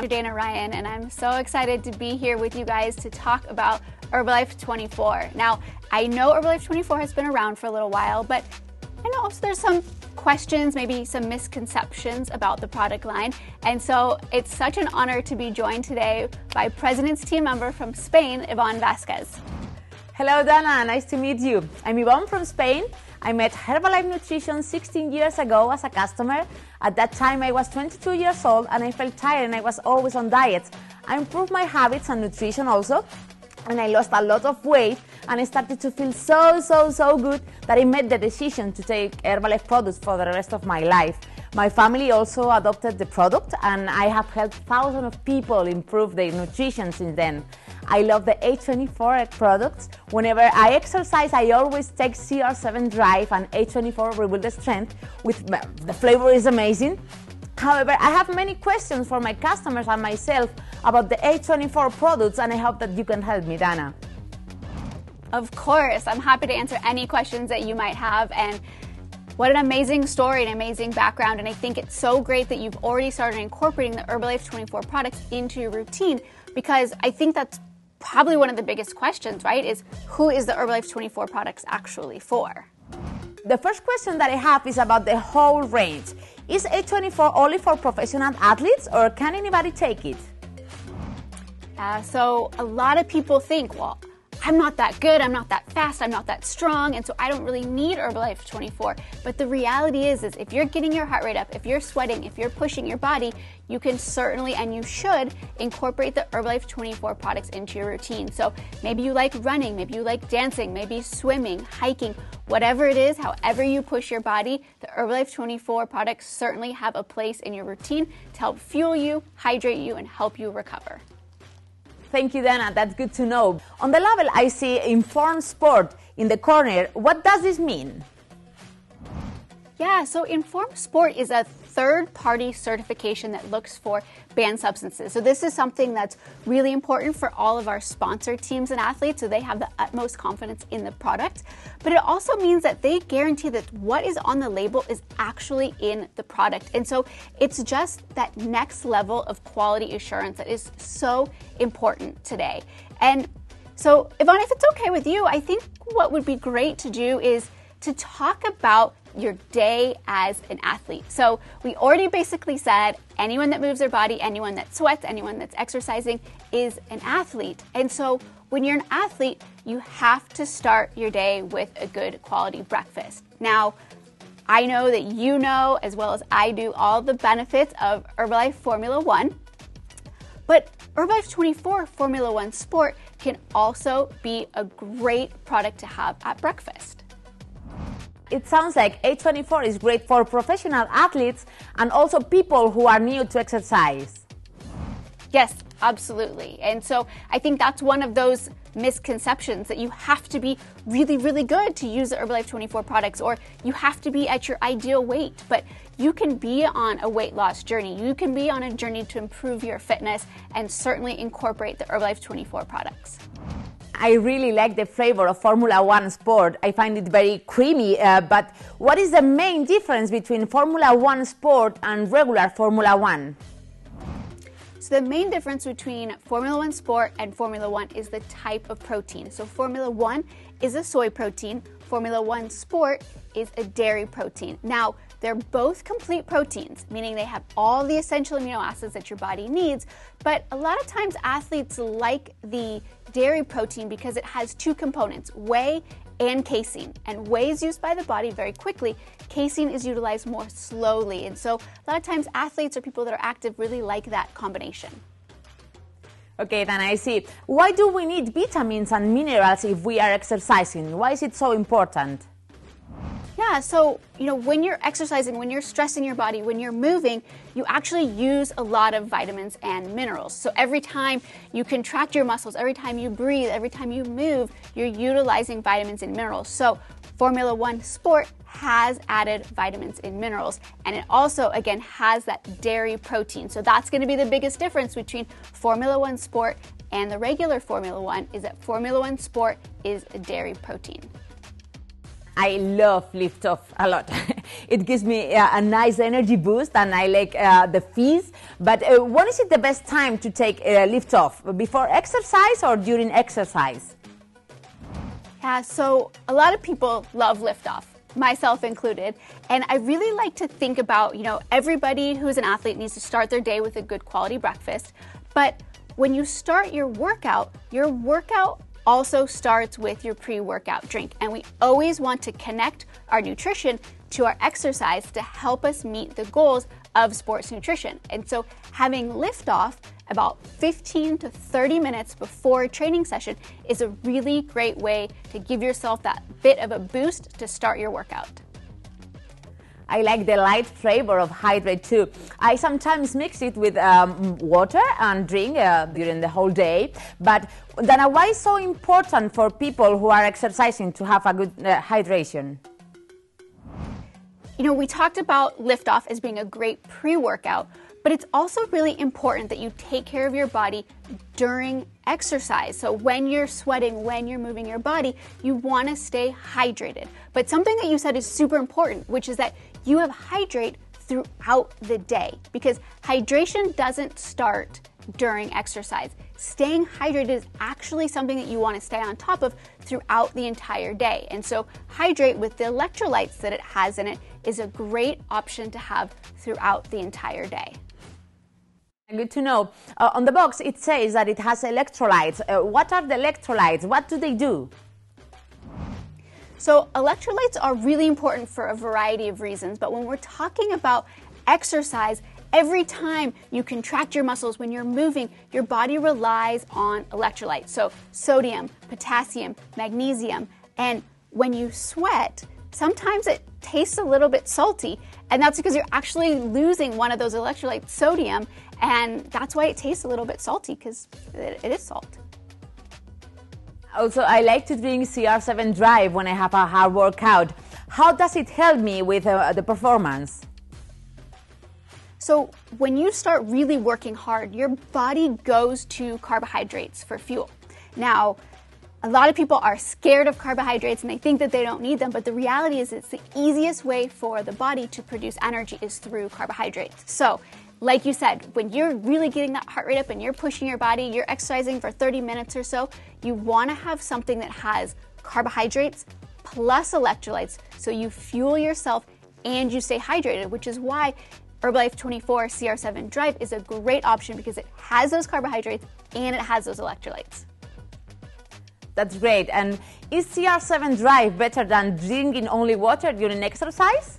Dr. Dana Ryan, and I'm so excited to be here with you guys to talk about Herbalife24. Now, I know Herbalife24 has been around for a little while, but I know also there's some questions, maybe some misconceptions about the product line, and so it's such an honor to be joined today by President's team member from Spain, Ivonne Vasquez. Hello Dana, nice to meet you. I'm Ivonne from Spain. I met Herbalife Nutrition 16 years ago as a customer. At that time I was 22 years old and I felt tired and I was always on diets. I improved my habits and nutrition also, and I lost a lot of weight and I started to feel so good that I made the decision to take Herbalife products for the rest of my life. My family also adopted the product and I have helped thousands of people improve their nutrition since then. I love the H24 products. Whenever I exercise, I always take CR7 Drive and H24 Rebuild the Strength. The flavor is amazing. However, I have many questions for my customers and myself about the H24 products, and I hope that you can help me, Dana. Of course, I'm happy to answer any questions that you might have, and what an amazing story and amazing background, and I think it's so great that you've already started incorporating the Herbalife24 products into your routine, because I think that's probably one of the biggest questions, right, is who is the Herbalife24 products actually for? The first question that I have is about the whole range. Is H24 only for professional athletes or can anybody take it? So a lot of people think, well, I'm not that good, I'm not that fast, I'm not that strong, and so I don't really need Herbalife24. But the reality is if you're getting your heart rate up, if you're sweating, if you're pushing your body, you can certainly and you should incorporate the Herbalife24 products into your routine. So maybe you like running, maybe you like dancing, maybe swimming, hiking, whatever it is, however you push your body, the Herbalife24 products certainly have a place in your routine to help fuel you, hydrate you, and help you recover. Thank you, Dana. That's good to know. On the label, I see Informed Sport in the corner. What does this mean? Yeah, so Informed Sport is a third-party certification that looks for banned substances. So this is something that's really important for all of our sponsored teams and athletes, so they have the utmost confidence in the product. But it also means that they guarantee that what is on the label is actually in the product. And so it's just that next level of quality assurance that is so important today. And so, Ivonne, if it's okay with you, I think what would be great to do is to talk about your day as an athlete. So we already basically said anyone that moves their body, anyone that sweats, anyone that's exercising is an athlete. And so when you're an athlete, you have to start your day with a good quality breakfast. Now, I know that you know, as well as I do, all the benefits of Herbalife Formula 1, but Herbalife24 Formula 1 Sport can also be a great product to have at breakfast. It sounds like H24 is great for professional athletes and also people who are new to exercise. Yes, absolutely. And so I think that's one of those misconceptions, that you have to be really good to use the Herbalife24 products, or you have to be at your ideal weight. But you can be on a weight loss journey. You can be on a journey to improve your fitness and certainly incorporate the Herbalife24 products. I really like the flavor of Formula 1 Sport. I find it very creamy, but what is the main difference between Formula 1 Sport and regular Formula 1? So the main difference between Formula 1 Sport and Formula 1 is the type of protein. So Formula 1 is a soy protein, Formula 1 Sport is a dairy protein. Now, they're both complete proteins, meaning they have all the essential amino acids that your body needs, but a lot of times athletes like the dairy protein because it has two components, whey and casein. And whey is used by the body very quickly. Casein is utilized more slowly. And so a lot of times athletes or people that are active really like that combination. Okay, then I see. Why do we need vitamins and minerals if we are exercising? Why is it so important? Yeah, so, when you're exercising, when you're stressing your body, when you're moving, you actually use a lot of vitamins and minerals. So every time you contract your muscles, every time you breathe, every time you move, you're utilizing vitamins and minerals. So Formula 1 Sport has added vitamins and minerals, and it also, again, has that dairy protein. So that's going to be the biggest difference between Formula 1 Sport and the regular Formula 1, is that Formula 1 Sport is a dairy protein. I love lift off a lot. It gives me a nice energy boost, and I like the fizz. But when is it the best time to take lift off? Before exercise or during exercise? Yeah, so a lot of people love lift off, myself included. And I really like to think about, everybody who's an athlete needs to start their day with a good quality breakfast. But when you start your workout also starts with your pre-workout drink. And we always want to connect our nutrition to our exercise to help us meet the goals of sports nutrition. And so having lift-off about 15 to 30 minutes before a training session is a really great way to give yourself that bit of a boost to start your workout. I like the light flavor of hydrate too. I sometimes mix it with water and drink during the whole day. But Dana, why is so important for people who are exercising to have a good hydration? We talked about lift-off as being a great pre-workout, but it's also really important that you take care of your body during exercise. So when you're sweating, when you're moving your body, you want to stay hydrated. But something that you said is super important, which is that you have hydrate throughout the day, because hydration doesn't start during exercise. Staying hydrated is actually something that you want to stay on top of throughout the entire day. And so hydrate with the electrolytes that it has in it is a great option to have throughout the entire day. Good to know. On the box it says that it has electrolytes. What are the electrolytes? What do they do? So electrolytes are really important for a variety of reasons, but when we're talking about exercise, every time you contract your muscles, when you're moving, your body relies on electrolytes. So sodium, potassium, magnesium, and when you sweat, sometimes it tastes a little bit salty, and that's because you're actually losing one of those electrolytes, sodium, and that's why it tastes a little bit salty, because it is salt. Also, I like to drink CR7 Drive when I have a hard workout. How does it help me with the performance? So when you start really working hard, your body goes to carbohydrates for fuel. Now, a lot of people are scared of carbohydrates and they think that they don't need them, but the reality is it's the easiest way for the body to produce energy is through carbohydrates. So, like you said, when you're really getting that heart rate up and you're pushing your body, you're exercising for 30 minutes or so, you want to have something that has carbohydrates plus electrolytes so you fuel yourself and you stay hydrated, which is why Herbalife24 CR7 Drive is a great option because it has those carbohydrates and it has those electrolytes. That's great. And is CR7 Drive better than drinking only water during exercise?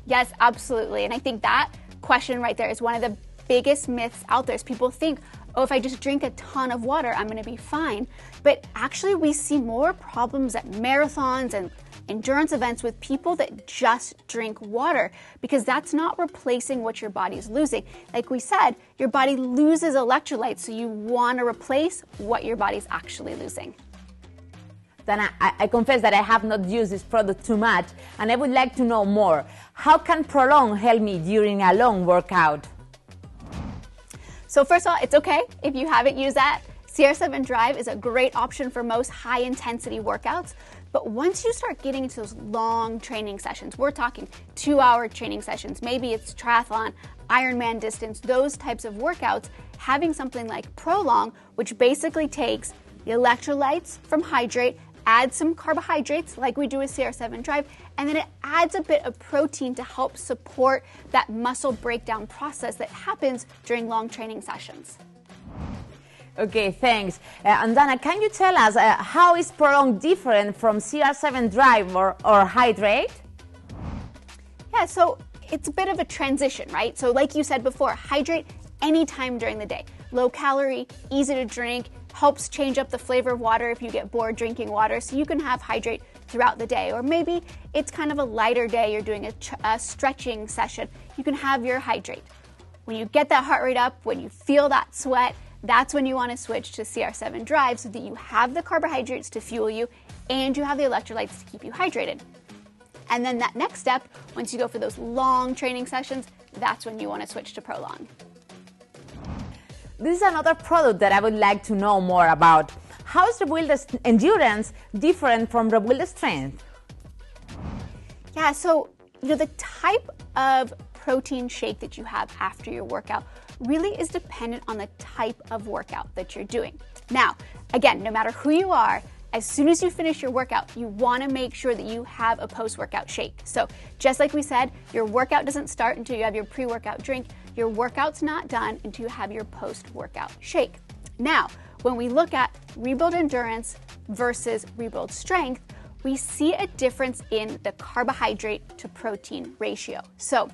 Yes, absolutely. And I think that question right there is one of the biggest myths out there. Is people think, oh, if I just drink a ton of water, I'm going to be fine. But actually, we see more problems at marathons and endurance events with people that just drink water, because that's not replacing what your body's losing. Like we said, your body loses electrolytes, so you want to replace what your body's actually losing. Then I confess that I have not used this product too much, and I would like to know more. How can Prolong help me during a long workout? So first of all, it's okay if you haven't used that. CR7 Drive is a great option for most high-intensity workouts, but once you start getting into those long training sessions, we're talking 2-hour training sessions, maybe it's triathlon, Ironman distance, those types of workouts, having something like Prolong, which basically takes the electrolytes from hydrate, adds some carbohydrates like we do with CR7 Drive, and then it adds a bit of protein to help support that muscle breakdown process that happens during long training sessions. Okay, thanks. And Dana, can you tell us how is Prolong different from CR7 Drive or Hydrate? Yeah, so it's a bit of a transition, right? So like you said before, hydrate anytime during the day. Low calorie, easy to drink, helps change up the flavor of water if you get bored drinking water, so you can have hydrate throughout the day. Or maybe it's kind of a lighter day, you're doing a stretching session, you can have your hydrate. When you get that heart rate up, when you feel that sweat, that's when you want to switch to CR7 Drive so that you have the carbohydrates to fuel you and you have the electrolytes to keep you hydrated. And then that next step, once you go for those long training sessions, that's when you want to switch to Prolong. This is another product that I would like to know more about. How is Rebuild Endurance different from Rebuild Strength? Yeah, so the type of protein shake that you have after your workout really is dependent on the type of workout that you're doing. Now, again, no matter who you are, as soon as you finish your workout, you want to make sure that you have a post-workout shake. So just like we said, your workout doesn't start until you have your pre-workout drink. Your workout's not done until you have your post-workout shake. Now, when we look at rebuild endurance versus rebuild strength, we see a difference in the carbohydrate to protein ratio. So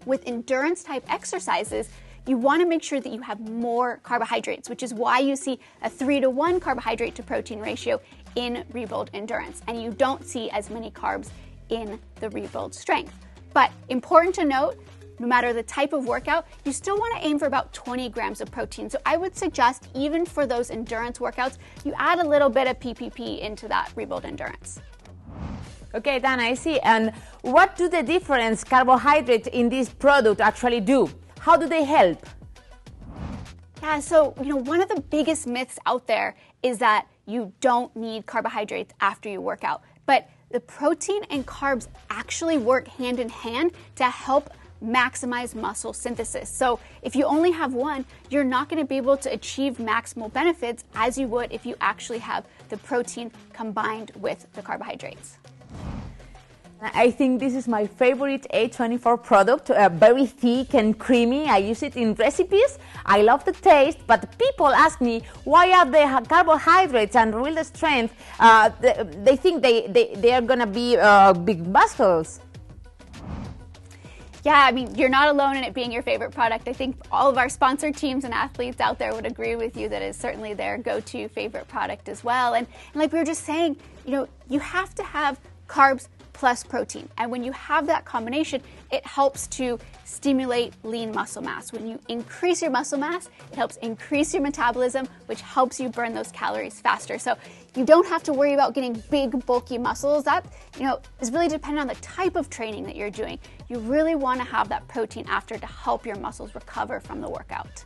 with endurance type exercises, you want to make sure that you have more carbohydrates, which is why you see a 3-to-1 carbohydrate to protein ratio in rebuild endurance, and you don't see as many carbs in the rebuild strength. But important to note, no matter the type of workout, you still want to aim for about 20 grams of protein. So I would suggest, even for those endurance workouts, you add a little bit of PPP into that rebuild endurance. Okay, Dana, I see. And what do the different carbohydrates in this product actually do? How do they help? Yeah, so one of the biggest myths out there is that you don't need carbohydrates after you work out. But the protein and carbs actually work hand in hand to help maximize muscle synthesis. So if you only have one, you're not going to be able to achieve maximal benefits as you would if you actually have the protein combined with the carbohydrates. I think this is my favorite A24 product, very thick and creamy. I use it in recipes. I love the taste, but people ask me, why are the carbohydrates and real strength? They think they are going to be big muscles. Yeah, I mean, you're not alone in it being your favorite product. I think all of our sponsored teams and athletes out there would agree with you that it's certainly their go-to favorite product as well. And like we were just saying, you have to have carbs plus protein. And when you have that combination, it helps to stimulate lean muscle mass. When you increase your muscle mass, it helps increase your metabolism, which helps you burn those calories faster. So you don't have to worry about getting big, bulky muscles. That, is really dependent on the type of training that you're doing. You really want to have that protein after to help your muscles recover from the workout.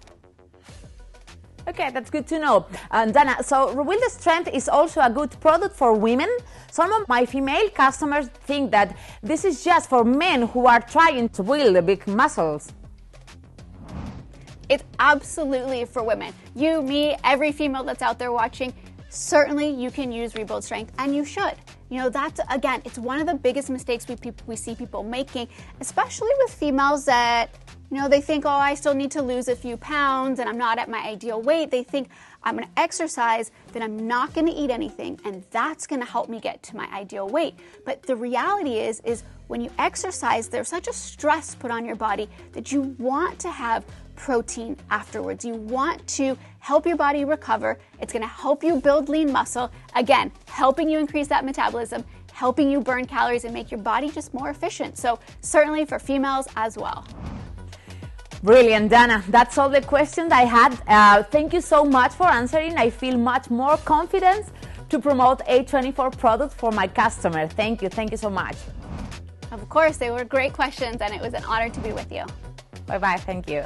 Okay, that's good to know. Dana, so Rebuild Strength is also a good product for women. Some of my female customers think that this is just for men who are trying to build big muscles. It's absolutely for women. You, me, every female that's out there watching, certainly you can use Rebuild Strength, and you should. That's, again, it's one of the biggest mistakes we see people making, especially with females that they think, oh, I still need to lose a few pounds and I'm not at my ideal weight. They think I'm going to exercise, then I'm not going to eat anything, and that's going to help me get to my ideal weight. But the reality is when you exercise, there's such a stress put on your body that you want to have protein afterwards. You want to help your body recover. It's going to help you build lean muscle. Again, helping you increase that metabolism, helping you burn calories and make your body just more efficient. So certainly for females as well. Brilliant, Dana. That's all the questions I had. Thank you so much for answering. I feel much more confidence to promote A24 products for my customers. Thank you. Thank you so much. Of course, they were great questions, and it was an honor to be with you. Bye-bye. Thank you.